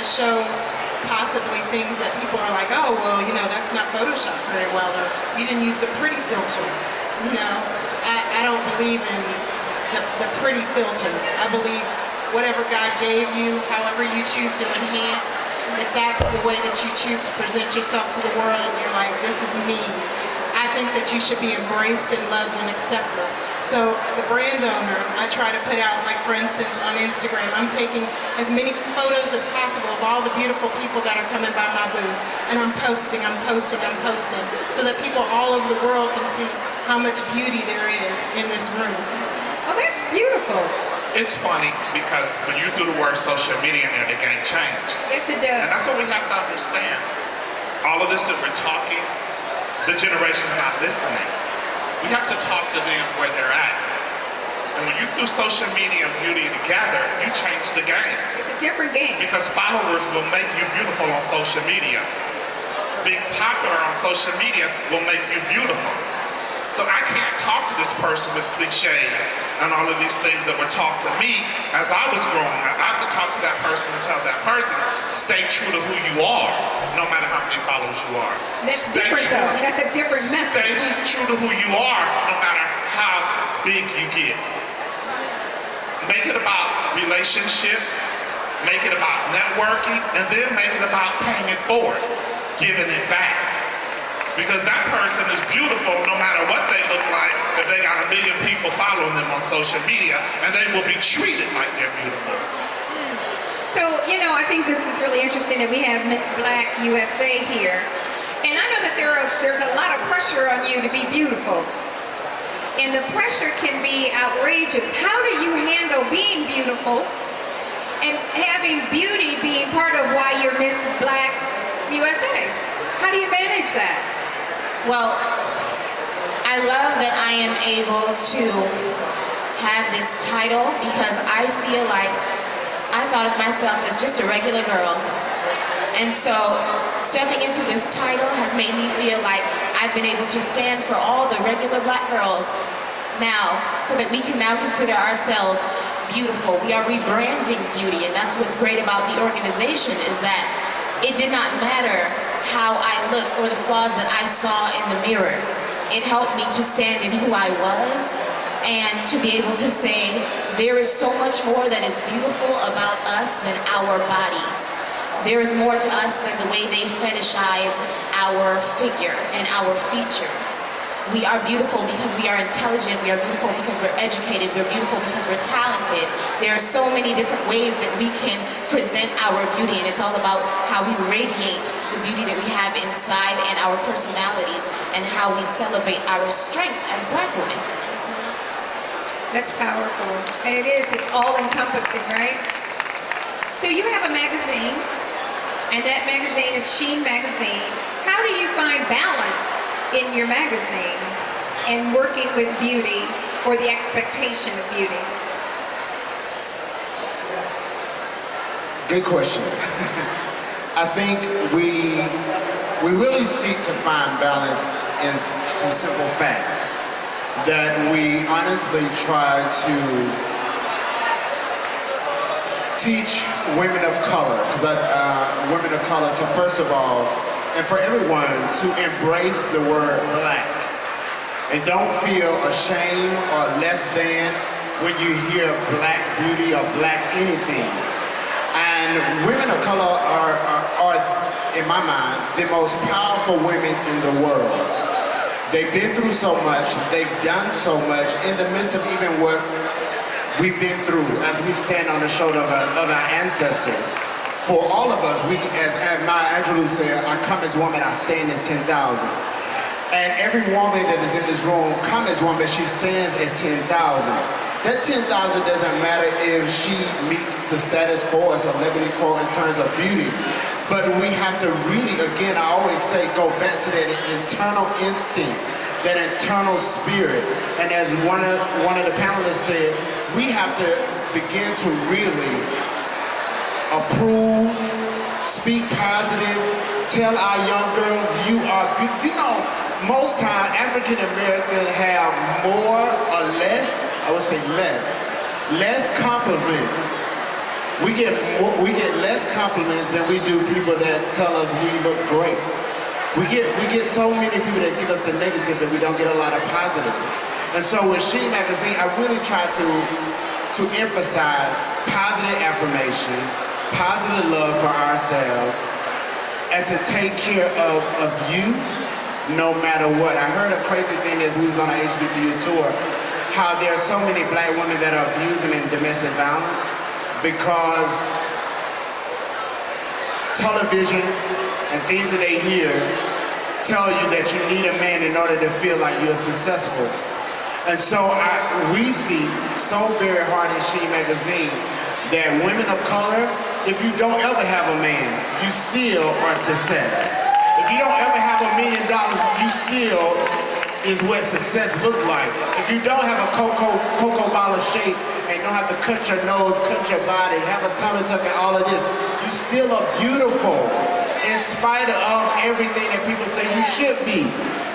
to show possibly things that people are like, oh, well, you know, that's not photoshopped very well, or you didn't use the pretty filter. You know, I don't believe in the pretty filter. I believe whatever God gave you, however you choose to enhance, if that's the way that you choose to present yourself to the world and you're like, this is me, I think that you should be embraced and loved and accepted. So as a brand owner, I try to put out, like for instance on Instagram, I'm taking as many photos as possible of all the beautiful people that are coming by my booth, and I'm posting, so that people all over the world can see how much beauty there is in this room. Oh, that's beautiful. It's funny because when you do the word social media in there, the game changed. Yes, it does. And that's what we have to understand. All of this that we're talking, the generation's not listening. We have to talk to them where they're at. And when you do social media and beauty together, you change the game. It's a different game. Because followers will make you beautiful on social media. Being popular on social media will make you beautiful. So I can't talk to this person with cliches and all of these things that were taught to me as I was growing up. I have to talk to that person and tell that person, stay true to who you are, no matter how many followers you are. That's different though. That's a different message. Stay true to who you are, no matter how big you get. Make it about relationship, make it about networking, and then make it about paying it forward, giving it back. Because that person is beautiful no matter what they look like, if they got 1 million people following them on social media, and they will be treated like they're beautiful. So, you know, I think this is really interesting that we have Miss Black USA here. And I know that there's a lot of pressure on you to be beautiful. And the pressure can be outrageous. How do you handle being beautiful and having beauty being part of why you're Miss Black USA? How do you manage that? Well, I love that I am able to have this title because I feel like I thought of myself as just a regular girl. And so stepping into this title has made me feel like I've been able to stand for all the regular Black girls now, so that we can now consider ourselves beautiful. We are rebranding beauty, and that's what's great about the organization, is that it did not matter how I looked or the flaws that I saw in the mirror. It helped me to stand in who I was and to be able to say there is so much more that is beautiful about us than our bodies. There is more to us than the way they fetishize our figure and our features. We are beautiful because we are intelligent, we are beautiful because we're educated, we're beautiful because we're talented. There are so many different ways that we can present our beauty, and it's all about how we radiate the beauty that we have inside and our personalities and how we celebrate our strength as Black women. That's powerful. And it's all encompassing, right? So you have a magazine, and that magazine is Sheen Magazine. How do you find balance in your magazine and working with beauty or the expectation of beauty? Good question. I think we really seek to find balance in some simple facts that we honestly try to teach women of color, women of color to, first of all, and for everyone to embrace the word Black. And don't feel ashamed or less than when you hear Black beauty or Black anything. And women of color are, in my mind, the most powerful women in the world. They've been through so much, they've done so much in the midst of even what we've been through as we stand on the shoulder of our ancestors. For all of us, as Maya Angelou said, I come as one, I stand as 10,000. And every woman that is in this room, come as one, but she stands as 10,000. That 10,000 doesn't matter if she meets the status quo or celebrity quo in terms of beauty. But we have to really, again, I always say, go back to that internal instinct, that internal spirit. And as one of the panelists said, we have to begin to really approve, speak positive, tell our young girls you are, you know, most time African Americans have more or less, I would say less compliments we get less compliments than we do people that tell us we look great. We get so many people that give us the negative, but we don't get a lot of positive. And so with She Magazine, I really try to emphasize positive affirmation, positive love for ourselves, and to take care of you no matter what. I heard a crazy thing as we was on our HBCU tour, how there are so many black women that are abusing in domestic violence because television and things that they hear tell you that you need a man in order to feel like you're successful. And so we see so very hard in She Magazine that women of color, if you don't ever have a man, you still are success. If you don't ever have $1 million, you still is what success look like. If you don't have a cocoa bottle shape and don't have to cut your nose, cut your body, have a tummy tuck and all of this, you still are beautiful in spite of everything that people say you should be.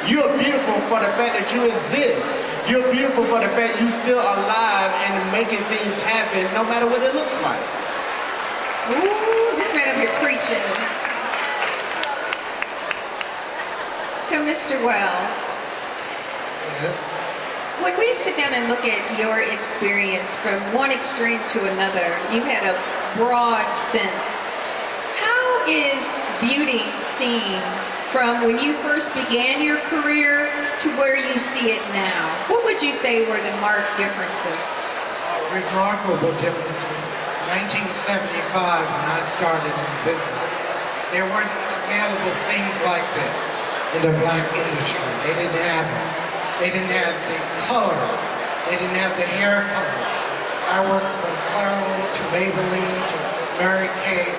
You're beautiful for the fact that you exist. You're beautiful for the fact you're still alive and making things happen no matter what it looks like. Ooh, this man up here preaching. So, Mr. Wells, when we sit down and look at your experience from one extreme to another, you had a broad sense. How is beauty seen from when you first began your career to where you see it now? What would you say were the marked differences? A remarkable difference from 1975 when I started in the business. There weren't available things like this in the black industry. They didn't have them. They didn't have the colors. They didn't have the hair colors. I worked from Clairol to Maybelline to Mary Kay.